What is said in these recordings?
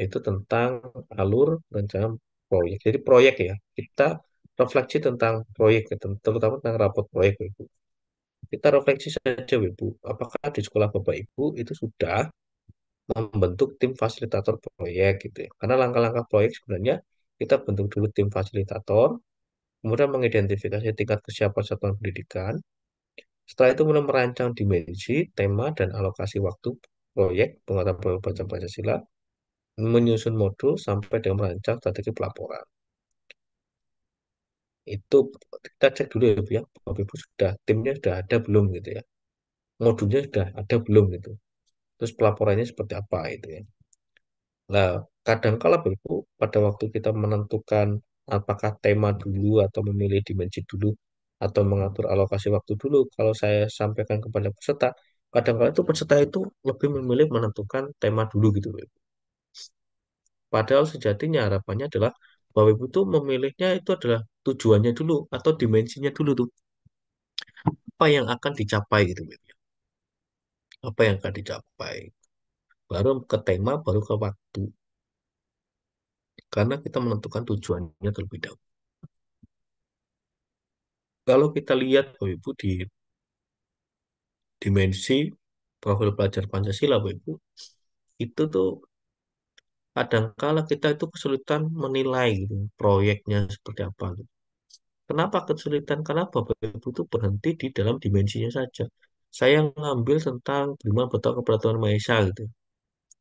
itu tentang alur rencana proyek. Jadi proyek ya, kita refleksi tentang proyek, ya, terutama tentang rapot proyek, Ibu. Kita refleksi saja, Ibu. Apakah di sekolah Bapak Ibu itu sudah membentuk tim fasilitator proyek gitu ya. Karena langkah-langkah proyek sebenarnya kita bentuk dulu tim fasilitator, kemudian mengidentifikasi tingkat kesiapan satuan pendidikan. Setelah itu kemudian merancang dimensi, tema, dan alokasi waktu proyek penguatan proyek baca Pancasila, menyusun modul sampai dengan merancang strategi pelaporan. Itu kita cek dulu ya Bu ya, Bapak Ibu sudah timnya sudah ada belum gitu ya. Modulnya sudah ada belum gitu. Terus pelaporannya seperti apa itu ya. Nah, kadangkala Bapak Ibu pada waktu kita menentukan apakah tema dulu atau memilih dimensi dulu atau mengatur alokasi waktu dulu, kalau saya sampaikan kepada peserta, kadang-kala itu peserta itu lebih memilih menentukan tema dulu gitu, Bapak Ibu. Padahal sejatinya harapannya adalah Bapak Ibu itu memilihnya itu adalah tujuannya dulu atau dimensinya dulu tuh. Apa yang akan dicapai gitu, Bapak Ibu. Apa yang akan dicapai. Baru ke tema, baru ke waktu. Karena kita menentukan tujuannya terlebih dahulu. Kalau kita lihat Bapak Ibu di dimensi profil pelajar Pancasila, Bapak Ibu, itu tuh kadangkala kita itu kesulitan menilai gitu, proyeknya seperti apa gitu. Kenapa kesulitan? Karena Bapak Ibu itu berhenti di dalam dimensinya saja. Saya ngambil tentang Bima Betul Keberatuan Malaysia gitu.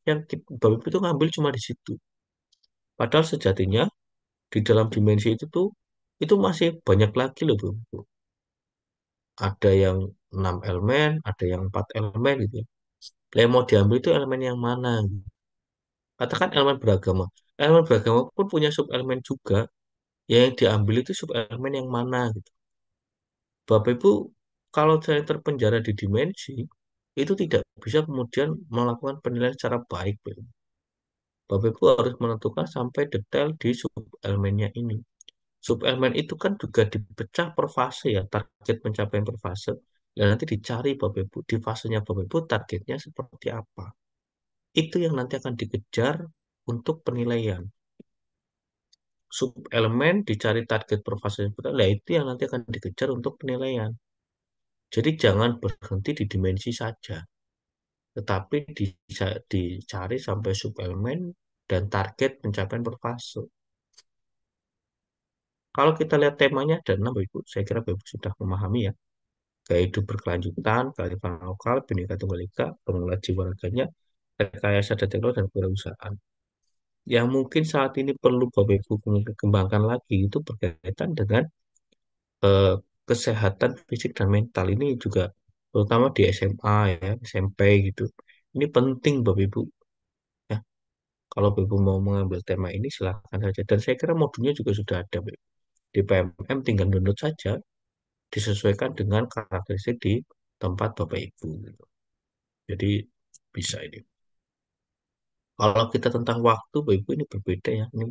Yang Bapak Ibu itu ngambil cuma di situ. Padahal sejatinya di dalam dimensi itu tuh itu masih banyak lagi loh, Bapak Ibu. Ada yang 6 elemen, ada yang 4 elemen gitu ya. Yang mau diambil itu elemen yang mana gitu. Katakan elemen beragama. Elemen beragama pun punya subelemen juga. Yang diambil itu subelemen yang mana gitu. Bapak Ibu, kalau saya terpenjara di dimensi, itu tidak bisa kemudian melakukan penilaian secara baik, Bapak Ibu. Bapak Ibu harus menentukan sampai detail di subelemennya ini. Subelemen itu kan juga dipecah per fase ya, target pencapaian per fase. Dan nanti dicari Bapak Ibu, di fasenya Bapak Ibu targetnya seperti apa. Itu yang nanti akan dikejar untuk penilaian. Subelemen dicari target per fase seperti apa, nah itu yang nanti akan dikejar untuk penilaian. Jadi jangan berhenti di dimensi saja, tetapi dicari sampai subelemen dan target pencapaian per fase. Kalau kita lihat temanya ada 6, Ibu. Saya kira Ibu sudah memahami ya. Gaya hidup berkelanjutan, kearifan lokal, Bhinneka Tunggal Ika, pengelola jiwa raganya, rekayasa dan teknologi dan kewirausahaan. Yang mungkin saat ini perlu Bapak Ibu kembangkan lagi itu berkaitan dengan eh, kesehatan fisik dan mental ini juga terutama di SMA ya, SMP gitu. Ini penting Bapak Ibu ya. Kalau Bapak Ibu mau mengambil tema ini silakan saja. Dan saya kira modulnya juga sudah ada Bapak Ibu. Di PMM tinggal download saja disesuaikan dengan karakteristik di tempat Bapak Ibu gitu. Jadi bisa ini. Kalau kita tentang waktu Bapak Ibu ini berbeda ya. Ini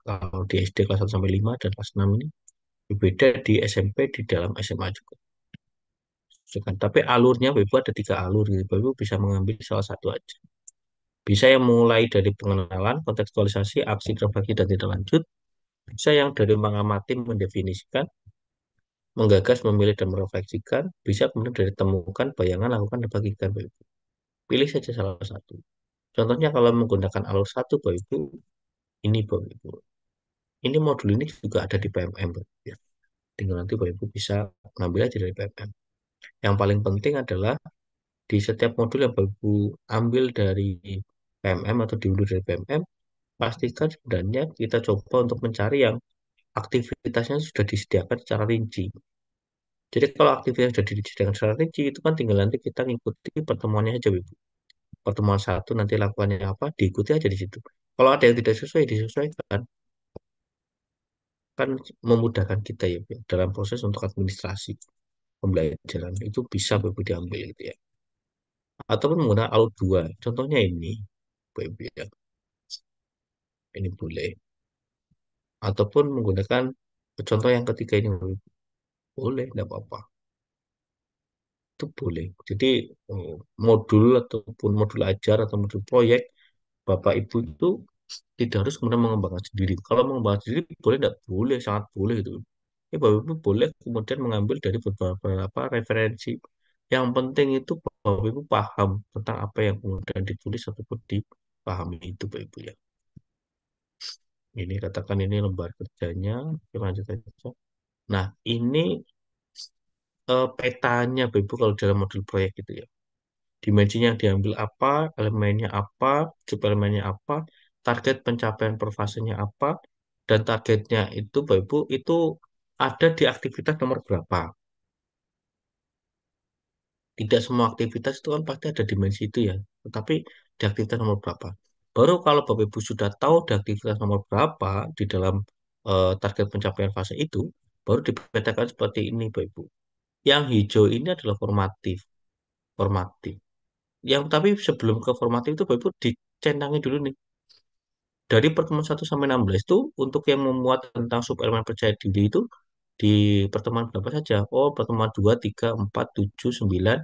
kalau di SD kelas 1 sampai 5 dan kelas 6 ini berbeda di SMP di dalam SMA juga. Tapi alurnya Bapak Ibu ada 3 alur gitu. Bapak Ibu bisa mengambil salah satu aja. Bisa yang mulai dari pengenalan, kontekstualisasi, aksi, berbagi, dan tindak lanjut. Bisa yang dari mengamati, mendefinisikan, menggagas, memilih, dan merefleksikan. Bisa kemudian dari temukan, bayangan, lakukan, dan bagikan. Bapak Ibu. Pilih saja salah satu. Contohnya kalau menggunakan alur satu, Bapak Ibu, ini Bapak Ibu. Ini modul ini juga ada di PMM, Bapak Ibu. Ya. Tinggal nanti Bapak Ibu bisa mengambil aja dari PMM. Yang paling penting adalah di setiap modul yang Bapak Ibu ambil dari PMM atau diunduh dari PMM, pastikan sebenarnya kita coba untuk mencari yang aktivitasnya sudah disediakan secara rinci. Jadi kalau aktivitas sudah disediakan secara rinci, itu kan tinggal nanti kita ngikuti pertemuannya aja, Ibu. Pertemuan satu nanti lakukannya apa, diikuti aja di situ. Kalau ada yang tidak sesuai, disesuaikan. Kan memudahkan kita ya, Bu, dalam proses untuk administrasi pembelajaran. Itu bisa, Ibu, diambil gitu ya. Ataupun menggunakan alur dua. Contohnya ini, Ibu, ya. Ini boleh. Ataupun menggunakan contoh yang ketiga ini, Bu. Boleh, tidak apa-apa. Itu boleh. Jadi modul ataupun modul ajar atau modul proyek Bapak Ibu itu Tidak harus kemudian mengembangkan sendiri. Kalau mengembangkan sendiri boleh tidak? Boleh, sangat boleh itu. Ini Bapak Ibu boleh kemudian mengambil dari beberapa referensi. Yang penting itu Bapak Ibu paham tentang apa yang kemudian ditulis ataupun dipahami itu Bapak Ibu ya. Ini katakan ini lembar kerjanya, kita lanjut aja. Nah, ini petanya Bapak Ibu kalau dalam modul proyek itu ya. Dimensinya yang diambil apa, elemennya apa, subelemennya apa, target pencapaian per fasenya apa, dan targetnya itu, Bapak Ibu, itu ada di aktivitas nomor berapa. Tidak semua aktivitas itu kan pasti ada dimensi itu ya, tetapi di aktivitas nomor berapa. Baru kalau Bapak Ibu sudah tahu di aktivitas nomor berapa di dalam target pencapaian fase itu, baru dipetakan seperti ini, Bapak Ibu. Yang hijau ini adalah formatif, formatif. Yang tapi sebelum ke formatif itu Bapak Ibu dicentangin dulu nih. Dari pertemuan 1 sampai 16 itu untuk yang memuat tentang subelemen percaya diri itu di pertemuan berapa saja? Oh, pertemuan 2, 3, 4, 7, 9,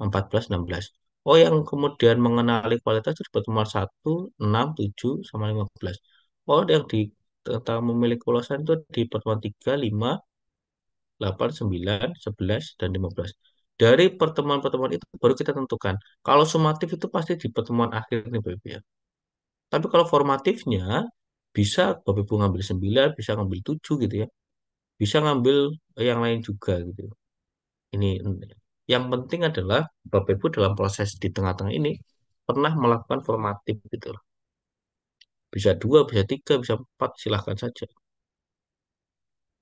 14, 16. Oh, yang kemudian mengenali kualitas itu di pertemuan 1, 6, 7, sama 15. Oh, yang di tentang memiliki ulasan itu di pertemuan 3, 5, 8, 9, 11, dan 15. Dari pertemuan-pertemuan itu baru kita tentukan. Kalau sumatif itu pasti di pertemuan akhir nih, Bapak Ibu ya. Tapi kalau formatifnya bisa Bapak Ibu ngambil 9, bisa ngambil 7 gitu ya. Bisa ngambil yang lain juga gitu. Ini yang penting adalah Bapak Ibu dalam proses di tengah-tengah ini pernah melakukan formatif gitu loh. Bisa 2, bisa 3, bisa 4, silahkan saja.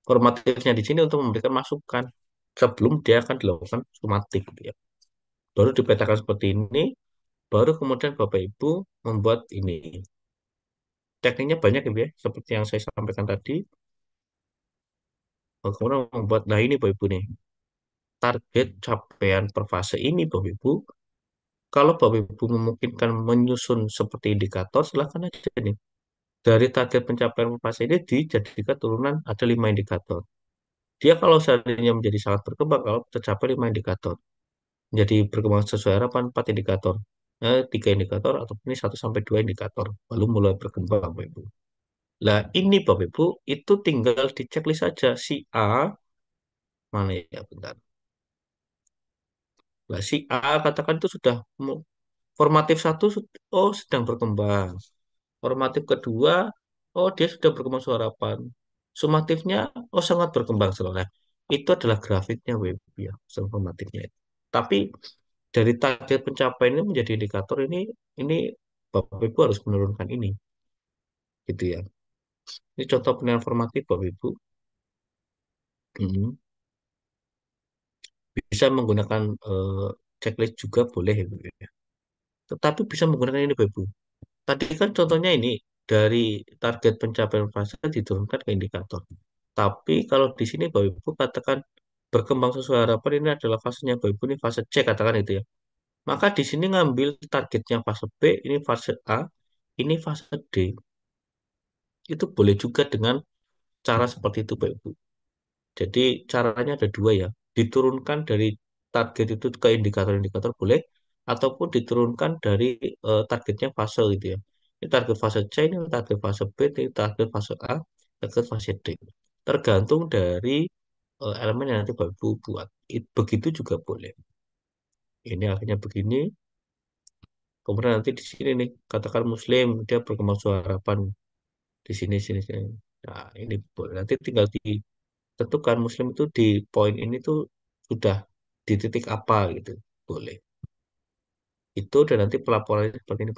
Formatifnya di sini untuk memberikan masukan sebelum dia akan dilakukan sumatif gitu ya. Baru dipetakan seperti ini, baru kemudian Bapak Ibu membuat ini. Tekniknya banyak ya, Bu, ya, seperti yang saya sampaikan tadi. Kemudian membuat, nah ini Bapak Ibu nih, target capaian per fase ini Bapak Ibu. Kalau Bapak Ibu memungkinkan menyusun seperti indikator, silakan aja nih. Dari target pencapaian per fase ini dijadikan turunan ada 5 indikator. Dia kalau seandainya menjadi sangat berkembang, kalau tercapai 5 indikator. Menjadi berkembang sesuai harapan 4 indikator. 3 indikator, atau ini 1 sampai 2 indikator. Lalu mulai berkembang Bapak Ibu. Nah ini Bapak Ibu, itu tinggal di checklist saja. Si A, mana ya bentar. Nah, si A katakan itu sudah formatif satu, oh sedang berkembang. Formatif kedua, oh dia sudah berkembang suarapan. Sumatifnya, oh sangat berkembang soalnya. Itu adalah grafiknya web ya, formatifnya. Tapi dari target pencapaian ini menjadi indikator ini Bapak Ibu harus menurunkan ini, gitu ya. Ini contoh penilaian formatif Bapak Ibu. Hmm. Bisa menggunakan checklist juga boleh ya, Bu, ya. Tetapi bisa menggunakan ini Bapak Ibu. Tadi kan contohnya ini dari target pencapaian fase diturunkan ke indikator. Tapi kalau di sini Bapak Ibu katakan berkembang sesuai harapan ini adalah fasenya Bapak Ibu ini fase C katakan itu ya. Maka di sini ngambil targetnya fase B, ini fase A, ini fase D. Itu boleh juga dengan cara seperti itu Bapak Ibu. Jadi caranya ada dua ya. Diturunkan dari target itu ke indikator-indikator boleh, ataupun diturunkan dari targetnya fase gitu ya. Ini target fase C, ini target fase B, ini target fase A, target fase D. Tergantung dari elemen yang nanti Bapak Ibu buat. Begitu juga boleh. Ini akhirnya begini. Kemudian nanti di sini nih, katakan Muslim, dia berkembang harapan di sini, sini, sini. Nah, ini boleh. Nanti tinggal ditentukan Muslim itu di poin ini tuh sudah di titik apa gitu. Boleh. Itu dan nanti pelaporannya seperti ini.